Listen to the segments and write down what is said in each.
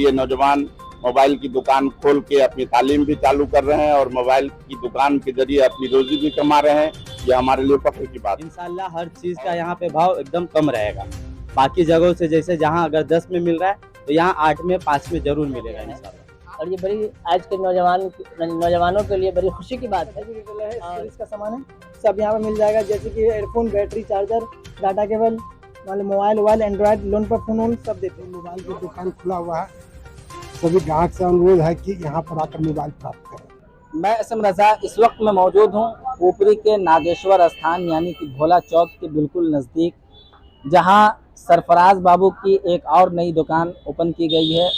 में ये नौजवान मोबाइल की दुकान खोल के अपनी तालीम भी चालू कर रहे हैं और मोबाइल की दुकान के जरिए अपनी रोजी भी कमा रहे हैं। ये हमारे लिए फख्र की बात है। इंशाल्लाह हर चीज़ का यहाँ पे भाव एकदम कम रहेगा। बाकी जगहों से जैसे जहाँ अगर 10 में मिल रहा है तो यहाँ 8 में 5 में जरूर मिलेगा इंशाल्लाह। और ये बड़ी आज के नौजवानों के लिए बड़ी खुशी की बात है। इसका सामान है सब यहाँ पे मिल जाएगा, जैसे कि earphone, battery, charger, data cable, mobile, Android, loan पर फोन सब देते हैं। मोबाइल की दुकान खुला हुआ है, सभी ग्राहक से अनुरोध है कि यहाँ पर आकर मोबाइल प्राप्त करें। मैं असम रजा इस वक्त में मौजूद हूँ ऊपरी के नागेश्वर स्थान यानी कि भोला चौक के बिल्कुल नज़दीक, जहाँ सरफराज बाबू की एक और नई दुकान ओपन की गई है,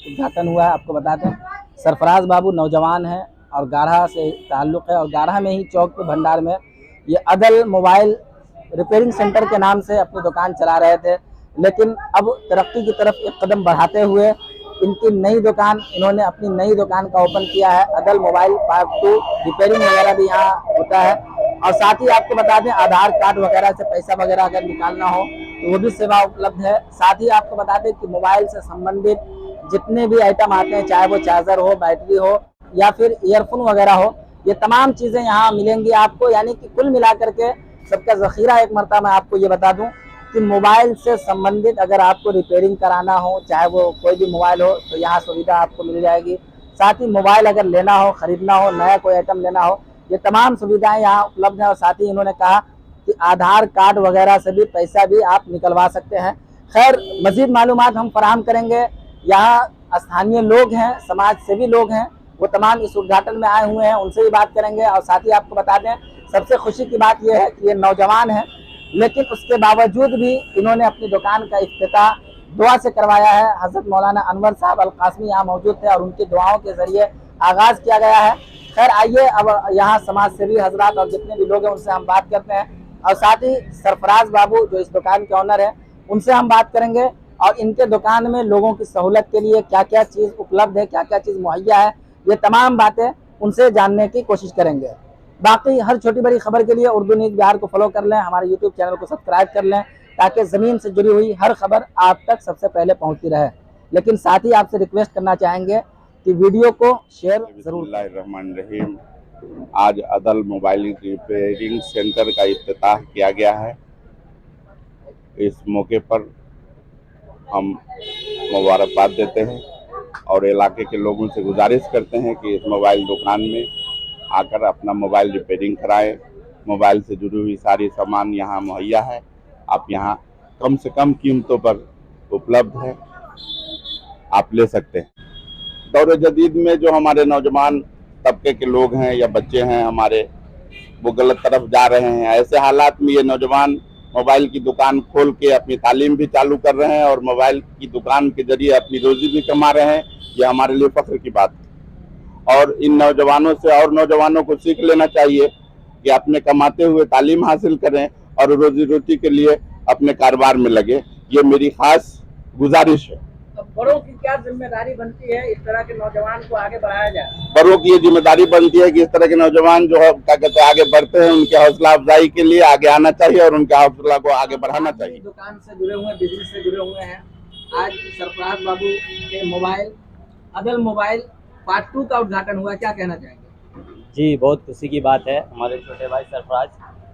उद्घाटन हुआ है। आपको बता दें सरफराज बाबू नौजवान हैं और गाढ़ा से ताल्लुक़ है और गाढ़ा में ही चौक के भंडार में ये अदल मोबाइल रिपेयरिंग सेंटर के नाम से अपनी दुकान चला रहे थे, लेकिन अब तरक्की की तरफ एक कदम बढ़ाते हुए इनकी नई दुकान इन्होंने अपनी नई दुकान का ओपन किया है। अदल मोबाइल पार्ट 2 रिपेयरिंग वगैरह भी यहाँ होता है और साथ ही आपको बता दें आधार कार्ड वगैरह से पैसा वगैरह अगर निकालना हो तो वो भी सेवा उपलब्ध है। साथ ही आपको बता दें कि मोबाइल से संबंधित जितने भी आइटम आते हैं, चाहे वो चार्जर हो, बैटरी हो या फिर ईयरफोन वगैरह हो, ये तमाम चीज़ें यहाँ मिलेंगी आपको। यानी कि कुल मिलाकर के सबका ज़ख़ीरा एक मरतबा मैं आपको ये बता दूं कि मोबाइल से संबंधित अगर आपको रिपेयरिंग कराना हो, चाहे वो कोई भी मोबाइल हो, तो यहाँ सुविधा आपको मिल जाएगी। साथ ही मोबाइल अगर लेना हो, ख़रीदना हो, नया कोई आइटम लेना हो, ये तमाम सुविधाएं यहाँ उपलब्ध हैं। और साथ ही इन्होंने कहा कि आधार कार्ड वगैरह से भी पैसा भी आप निकलवा सकते हैं। खैर मज़ीद मालूमात हम फराहम करेंगे। यहाँ स्थानीय लोग हैं, समाज सेवी लोग हैं, वो तमाम इस उद्घाटन में आए हुए हैं, उनसे भी बात करेंगे। और साथ ही आपको बता दें सबसे खुशी की बात यह है कि ये नौजवान हैं, लेकिन उसके बावजूद भी इन्होंने अपनी दुकान का इफ्तिताह दुआ से करवाया है। हज़रत मौलाना अनवर साहब अल कासमी यहाँ मौजूद थे और उनकी दुआओं के ज़रिए आगाज़ किया गया है। खैर आइए अब यहाँ समाज सेवी हजरात और जितने भी लोग हैं उनसे हम बात करते हैं और साथ ही सरफराज बाबू जो इस दुकान के ऑनर हैं उनसे हम बात करेंगे और इनके दुकान में लोगों की सहूलत के लिए क्या क्या चीज़ उपलब्ध है, क्या क्या चीज़ मुहैया है, ये तमाम बातें उनसे जानने की कोशिश करेंगे। बाकी हर छोटी बड़ी खबर के लिए उर्दू न्यूज़ बिहार को फॉलो कर लें, हमारे यूट्यूब चैनल को सब्सक्राइब कर लें ताकि ज़मीन से जुड़ी हुई हर खबर आप तक सबसे पहले पहुंचती रहे। लेकिन साथ ही आपसे रिक्वेस्ट करना चाहेंगे कि वीडियो को शेयर जरूर। बिस्मिल्लाहिर्रहमानिर्रहीम। आज अदल मोबाइल रिपेयरिंग सेंटर का इफ्तिताह किया गया है। इस मौके पर हम मुबारकबाद देते हैं और इलाके के लोगों से गुजारिश करते हैं कि इस मोबाइल दुकान में आकर अपना मोबाइल रिपेयरिंग कराएं। मोबाइल से जुड़ी हुई सारी सामान यहाँ मुहैया है, आप यहाँ कम से कम कीमतों पर उपलब्ध है, आप ले सकते हैं। दौर जदीद में जो हमारे नौजवान तबके के लोग हैं या बच्चे हैं हमारे, वो गलत तरफ जा रहे हैं। ऐसे हालात में ये नौजवान मोबाइल की दुकान खोल के अपनी तालीम भी चालू कर रहे हैं और मोबाइल की दुकान के जरिए अपनी रोजी भी कमा रहे हैं। ये हमारे लिए फख्र की बात है और इन नौजवानों से और नौजवानों को सीख लेना चाहिए कि अपने कमाते हुए तालीम हासिल करें और रोजी रोटी के लिए अपने कारोबार में लगे। ये मेरी खास गुजारिश है। बड़ों की क्या जिम्मेदारी बनती है इस तरह के नौजवान को आगे बढ़ाया जाए? बड़ों की ये जिम्मेदारी बनती है कि इस तरह के नौजवान जो है क्या कहते हैं आगे बढ़ते हैं, उनके हौसला अफजाई के लिए आगे आना चाहिए और उनके हौसला को आगे बढ़ाना चाहिए। दुकान से जुड़े हुए, बिजनेस से जुड़े हुए हैं। आज सरफराज बाबू के मोबाइल अदल मोबाइल पार्ट 2 का उद्घाटन हुआ, क्या कहना चाहेंगे? जी बहुत खुशी की बात है। हमारे छोटे भाई सरफराज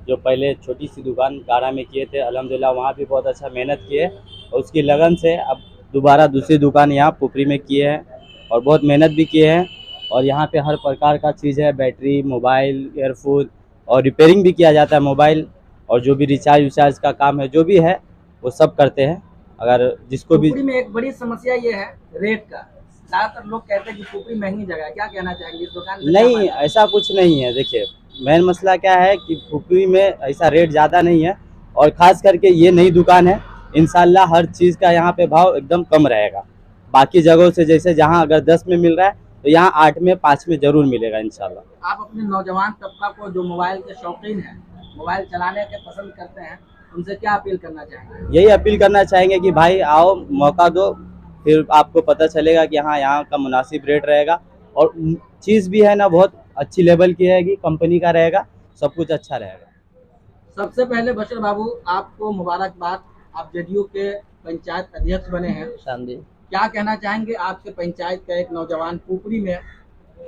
जो पहले छोटी सी दुकान गाढ़ा में किए थे, अल्हम्दुलिल्लाह वहाँ भी बहुत अच्छा मेहनत किए और उसकी लगन से अब दोबारा दूसरी दुकान यहाँ पुपरी में किए हैं और बहुत मेहनत भी किए हैं। और यहाँ पे हर प्रकार का चीज़ है, बैटरी, मोबाइल, ईयरफोन और रिपेयरिंग भी किया जाता है मोबाइल, और जो भी रिचार्ज विचार्ज का काम है जो भी है वो सब करते हैं। अगर जिसको भी पुपरी में एक बड़ी समस्या ये है रेट का, ज़्यादातर लोग कहते हैं कि पुपरी महंगी जगह है, क्या कहना चाहेंगे इस दुकान से? नहीं, ऐसा कुछ नहीं है। देखिए मेन मसला क्या है कि पुपरी में ऐसा रेट ज़्यादा नहीं है और ख़ास करके ये नई दुकान है, इंशाल्लाह हर चीज़ का यहाँ पे भाव एकदम कम रहेगा। बाकी जगहों से जैसे जहाँ अगर 10 में मिल रहा है तो यहाँ 8 में 5 में ज़रूर मिलेगा इंशाल्लाह। आप अपने नौजवान तबका को जो मोबाइल के शौकीन हैं, मोबाइल चलाने के पसंद करते हैं, उनसे क्या अपील करना चाहेंगे? यही अपील करना चाहेंगे कि भाई आओ, मौका दो, फिर आपको पता चलेगा कि हाँ यहाँ का मुनासिब रेट रहेगा और चीज़ भी है ना बहुत अच्छी लेवल की रहेगी, कंपनी का रहेगा, सब कुछ अच्छा रहेगा। सबसे पहले बशर बाबू आपको मुबारकबाद, आप जदयू के पंचायत अध्यक्ष बने हैं। क्या कहना चाहेंगे आपके पंचायत का एक नौजवान पुपरी में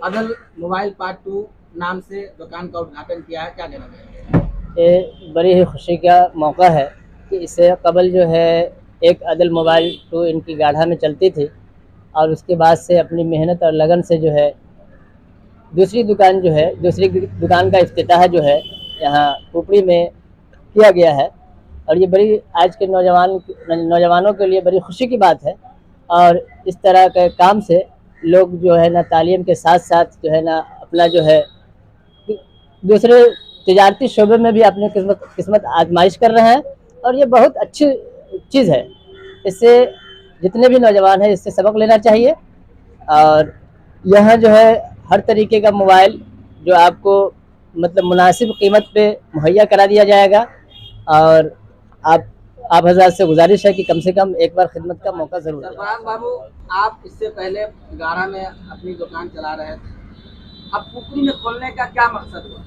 अदल मोबाइल पार्ट 2 नाम से दुकान का उद्घाटन किया है, क्या कहना चाहेंगे? ये बड़ी ही खुशी का मौका है कि इससे कबल जो है एक अदल मोबाइल 2 इनकी गाढ़ा में चलती थी और उसके बाद से अपनी मेहनत और लगन से जो है दूसरी दुकान का इफ्तिताह जो है यहाँ पुपरी में किया गया है। और ये बड़ी आज के नौजवानों के लिए बड़ी खुशी की बात है। और इस तरह के काम से लोग जो है ना तालीम के साथ साथ जो है ना अपना जो है दूसरे तिजारती शोबे में भी अपनी किस्मत आजमाइश कर रहे हैं और ये बहुत अच्छी चीज़ है। इससे जितने भी नौजवान हैं इससे सबक लेना चाहिए। और यहाँ जो है हर तरीके का मोबाइल जो आपको मतलब मुनासिब कीमत पे मुहैया करा दिया जाएगा। और आप हज़रात से गुजारिश है कि कम से कम एक बार खिदमत का मौका ज़रूर दें। सरफराज बाबू, आप इससे पहले गाढ़ा में अपनी दुकान चला रहे थे, अब पुपरी में खोलने का क्या मकसद हुआ?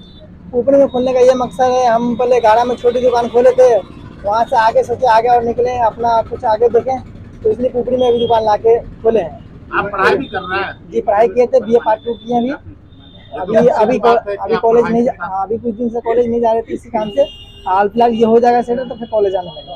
पुपरी में खोलने का ये मकसद है, हम पहले गाड़ा में छोटी दुकान खोले थे, वहाँ से आगे सोचे आगे और निकले, अपना कुछ आगे देखें, तो इसलिए पुपरी में भी दुकान लाके खोले हैं। आप पढ़ाई भी कर रहे हैं? जी, पढ़ाई किए थे, बीए पार्ट 2 किए हैं अभी कॉलेज नहीं, अभी कुछ दिन से कॉलेज नहीं जा रहे थे इसी काम से। हाल फिलहाल ये हो जाएगा सेटल तो फिर कॉलेज आने लगेगा।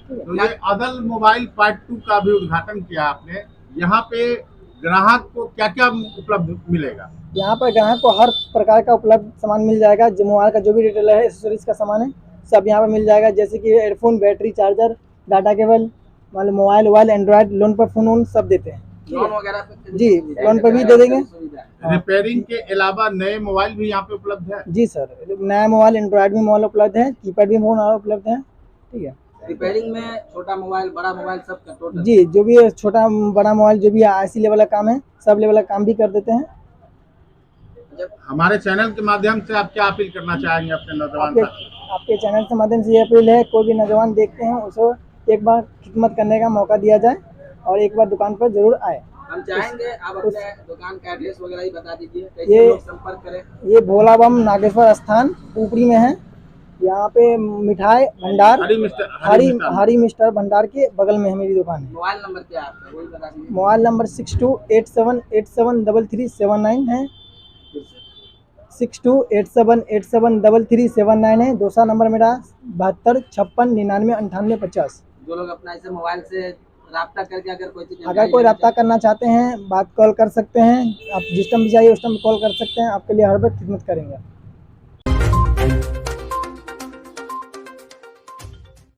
तो ये अदल मोबाइल पार्ट 2 का भी उद्घाटन किया आपने, यहाँ पे ग्राहक को क्या क्या उपलब्ध मिलेगा? यहाँ पर ग्राहक को हर प्रकार का उपलब्ध सामान मिल जाएगा। जो मोबाइल का जो भी रिटेलर है, एक्सेसरीज का सामान है, सब यहाँ पर मिल जाएगा। जैसे कि earphone, battery, charger, data cable, मतलब मोबाइल, एंड्रॉयड, लोन पर फोन सब देते हैं। लोन वगैरह पे? जी, लोन पर भी दे देंगे। रिपेयरिंग के अलावा नए मोबाइल भी यहाँ पे उपलब्ध है? जी सर, नया मोबाइल, एंड्रॉयड भी मोबाइल उपलब्ध है, कीपैड भी मोबाइल उपलब्ध है। ठीक है। रिपेयरिंग में छोटा मोबाइल, बड़ा मोबाइल सब का टोटल? जी, जो भी छोटा बड़ा मोबाइल जो भी IC लेवल का काम है, सब लेवल का काम भी कर देते हैं। हमारे चैनल के माध्यम से आप क्या अपील करना चाहेंगे अपने नौजवान साथी? आपके चैनल के माध्यम से ये अपील है, कोई भी नौजवान देखते हैं उसको एक बार खिदमत करने का मौका दिया जाए और एक बार दुकान पर जरूर आए। हम चाहेंगे आप अपने दुकान का एड्रेस वगैरह ही बता दीजिए, कैसे लोग संपर्क करें? ये भोला बम नागेश्वर स्थान पुपरी में है। यहाँ पे मिठाई भंडार हरी मिस्टर भंडार के बगल में है मेरी दुकान है। मोबाइल नंबर क्या है आपका, वही बता दीजिए। मोबाइल नंबर 6287873379 है। 6287873379 है। दूसरा नंबर मेरा 7256999850। जो लोग अपना इसे मोबाइल से राब्ता करके अगर कोई रब्ता करना चाहते हैं, बात कॉल कर सकते हैं। आप जिस टाइम भी चाहिए उस टाइम कॉल कर सकते हैं, आपके लिए हर वक्त खिदमत करेंगे।